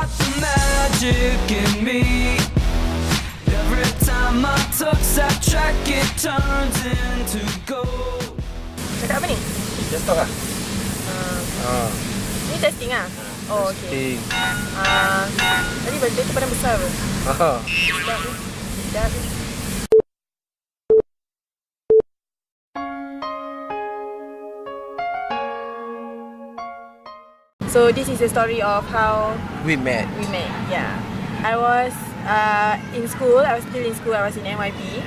got the magic in me. Every time I touch that track, it turns into gold. Cakap apa ni? Just talk lah. Ni testing ah? Oh, okay. Tadi benda tu badan besar apa? Sedap ni. So this is the story of how We met. Yeah. I was in school. I was still in school. I was in NYP,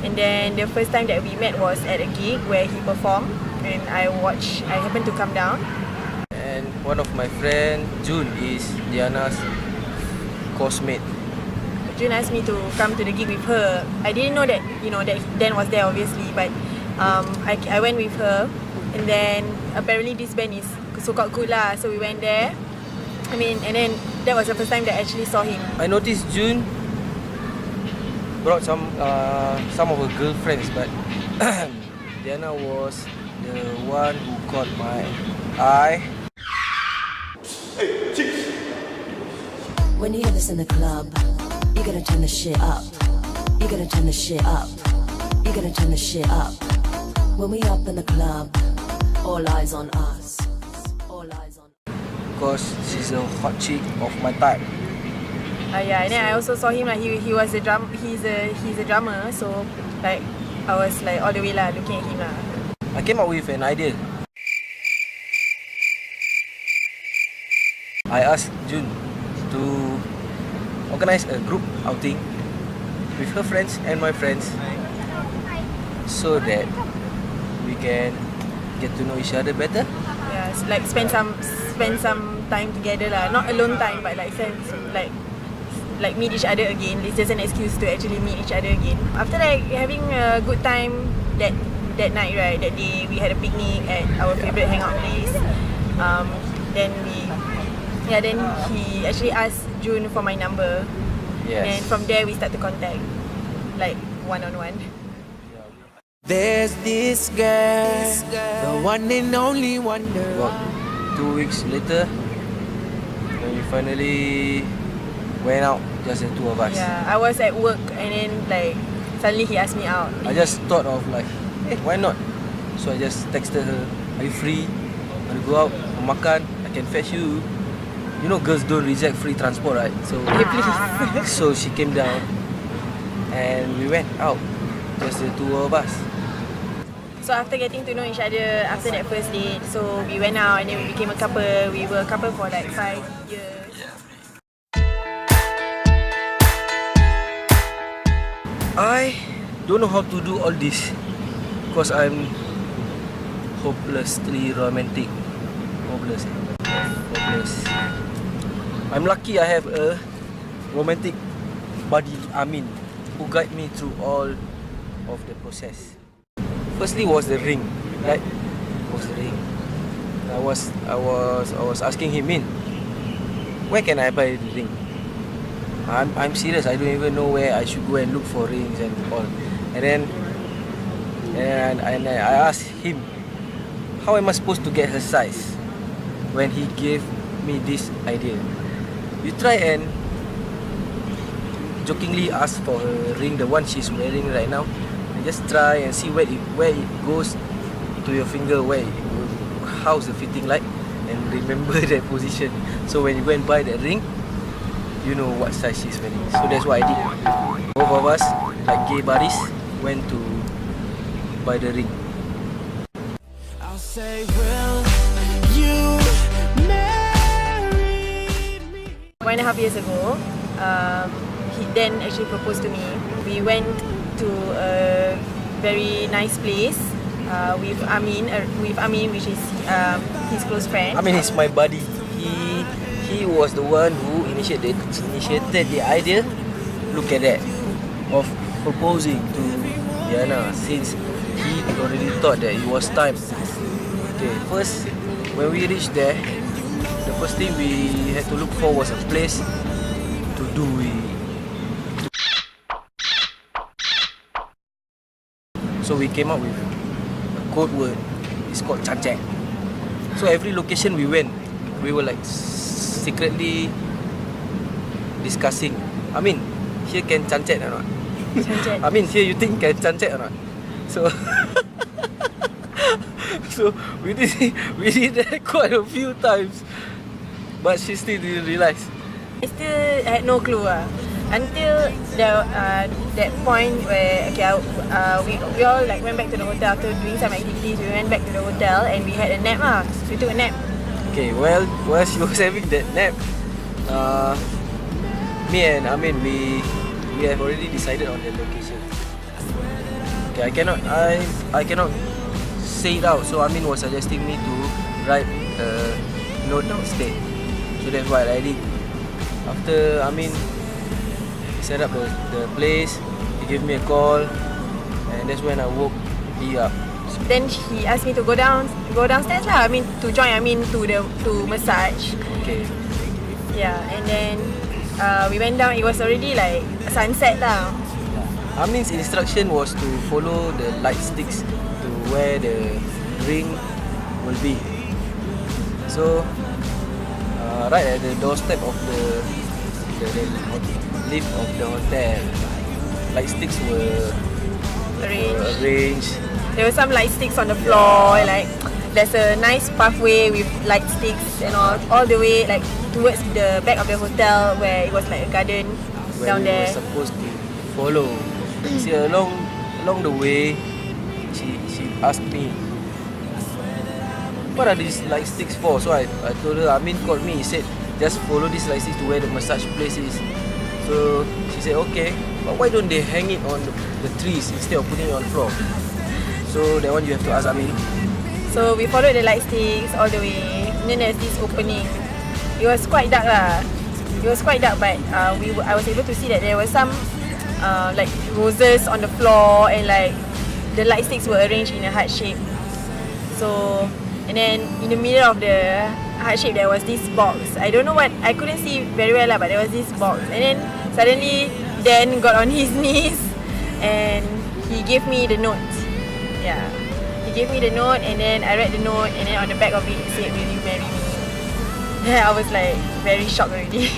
and then the first time that we met was at a gig where he performed, and I happened to come down. And one of my friend, June, is Diyanah's course mate. June asked me to come to the gig with her. I didn't know that that Dan was there obviously, but I went with her, and then apparently this band is so called good lah. So we went there. And then that was the first time that I actually saw him. I noticed June brought some of her girlfriends, but Diyanah was the one who caught my eye. Hey, chicks! When you hear this in the club, you gotta turn the shit up. You gotta turn the shit up. You gotta turn the shit up. When we up in the club, all eyes on us. All eyes on. Because she's a hot chick of my type. Yeah, and then I also saw him like he was a he's a drummer, so like I was like all the way lah looking at him lah. I came up with an idea. I asked June to organize a group outing with her friends and my friends, so that we can get to know each other better. Yeah, like spend some time together lah. Not alone time, but like meet each other again. It's just an excuse to actually meet each other again. After like having a good time that night, right? That day we had a picnic at our favorite hangout place. Then he actually asked June for my number. Yes. And from there we start to contact, like one-on-one. There's this girl, the one and only wonder. About 2 weeks later, when we finally went out, just the two of us. Yeah, I was at work and then like suddenly he asked me out. I just thought of like, hey, why not? So I just texted her, are you free? Want to go out? Makan? I can fetch you. You know girls don't reject free transport, right? So, Please. so she came down and we went out, just the two of us. So after getting to know each other after that first date, so we went out and then we became a couple. We were a couple for like 5 years. I don't know how to do all this because I'm hopelessly romantic. Hopeless. I'm lucky I have a romantic buddy, Amin, who guide me through all of the process. Firstly was the ring, right? Was the ring. I was asking him, where can I buy the ring? I'm serious. I don't even know where I should go and look for rings and all. And I asked him, how am I supposed to get her size? When he gave me this idea, you try and jokingly ask for her ring, the one she's wearing right now. Just try and see where it goes to your finger, how's the fitting like, and remember that position. So when you go and buy that ring, you know what size she's wearing. So that's what I did. Both of us, like gay buddies, went to buy the ring. I'll say, will you marry me? 1.5 years ago, he then actually proposed to me. We went to a very nice place with Amin, which is his close friend. Amin is my buddy. He was the one who initiated the idea. Look at that, of proposing to Diyanah, since he already thought that it was time. Okay, first when we reached there, the first thing we had to look for was a place to do it. So we came up with a code word. It's called Chacek. So every location we went, we were like secretly discussing. I mean, here can cancet or not? Cancet. I mean, here you think can cancet or not? So, so we did that quite a few times, but she still didn't realize. I still had no clue until that point where we all like went back to the hotel after doing some activities. We went back to the hotel and we had a nap We took a nap. Okay, well, while she was having that nap, me and Amin, we have already decided on the location. Okay, I cannot say it out, so Amin was suggesting me to write a note instead. So that's what I did. After Amin set up the place, he gave me a call, and that's when I woke he up. Then he asked me to go downstairs I mean to join to massage. Okay. Yeah, and then we went down. It was already like sunset Amin's instruction was to follow the light sticks to where the ring will be. So, right at the doorstep of the lift of the hotel, light sticks were arranged. There were some light sticks on the floor. Like there's a nice pathway with light sticks and all the way like towards the back of the hotel where it was like a garden where down we there. were supposed to follow. See, along the way, she asked me, what are these light sticks for? So I told her, Amin called me, he said, just follow these light sticks to where the massage place is. So she said, okay, but why don't they hang it on the trees instead of putting it on the floor? So that one you have to ask Amin. So we followed the light sticks all the way. And then there's this opening. It was quite dark It was quite dark, but I was able to see that there were some like roses on the floor, and like the light sticks were arranged in a heart shape. So, and then in the middle of the heart shape there was this box. I don't know what, I couldn't see very well but there was this box. And then suddenly Dan got on his knees and he gave me the note. Yeah, he gave me the note, and then I read the note, and then on the back of it said, will you marry me? Then I was like very shocked already.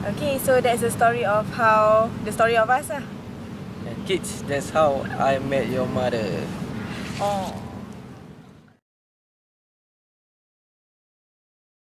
Okay, so that's the story of us And kids, that's how I met your mother. Oh.